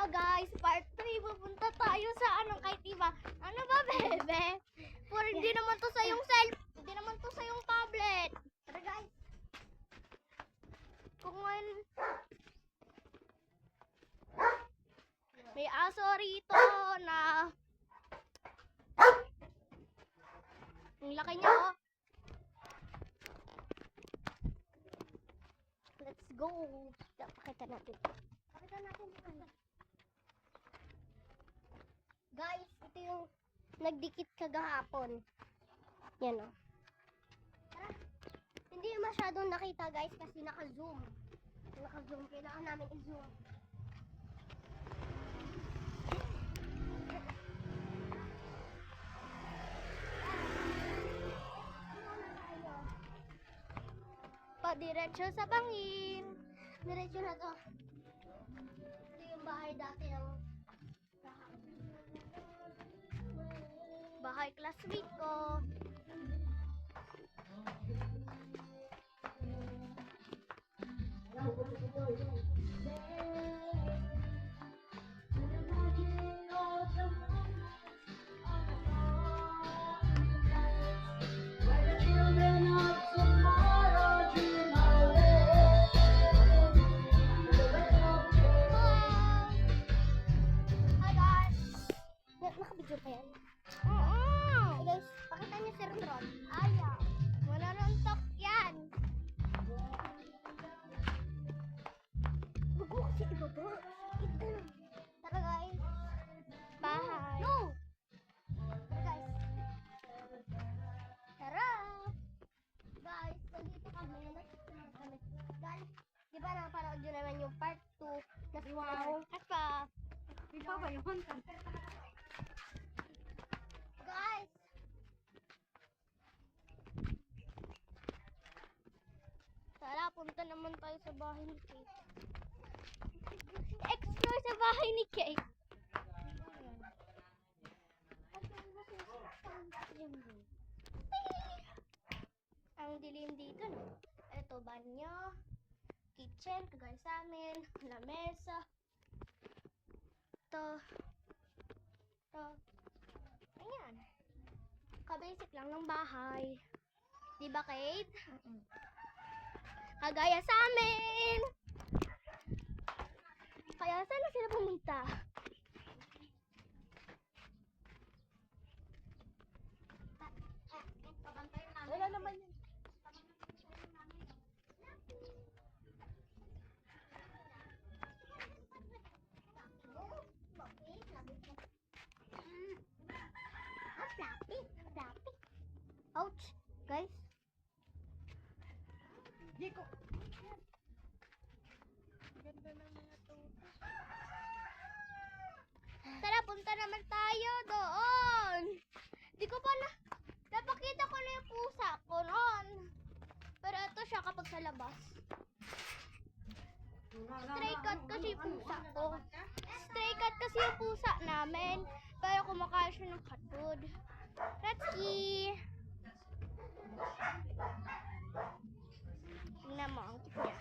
Hello guys, part 3, pupunta tayo sa kay Tiba. Ano ba, bebe? Puro hindi naman to sa yung hindi naman to sa yung tablet. Tara guys. Kung ngayon, may aso rito na ang laki niya, oh. Let's go. Pakita natin. Pakita natin. Guys, ito yung nagdikit kagahapon. Yan, oh. Tara. Hindi masyadong nakita, guys, kasi naka-zoom. Naka-zoom. Kailangan namin i-zoom. Diretso sa bangin. Diretso na to. Ito yung bahay dati ng bahay classmate ko. Nakabidyo pa yan? Oo! Hey guys, pakita niyo si Ron. Ayaw. Mananuntok yan. Huwag mo kasi ibaba. Ito. Tara guys. Bahay. No! Tara guys. Tara! Guys, nandito kami. Guys, di ba napanood nyo naman yung part 2 na wow. At pa. Di ba ba yun? Guys! Tara, punta naman tayo sa bahay ni Kate. Explore sa bahay ni Kate. Ang dilim dito, no? Ito, banyo, kitchen, kagaya sa amin, lamesa. Ito. Ayan. Ka-basic lang ng bahay. Di ba, Kate? Kagaya sa amin. Kaya saan na sila pumunta? Wala naman yun. Ouch, guys. Di ko. Ganda ng mga tuto. Tara, punta naman tayo doon. Di ko pa napakita ko na yung pusa ko noon. Pero ito siya kapag sa labas. Stray cat kasi yung pusa ko. Stray cat kasi yung pusa namin. Pero kumakain siya ng cat food. Ratsky! Tingnan mo, ang cute niya.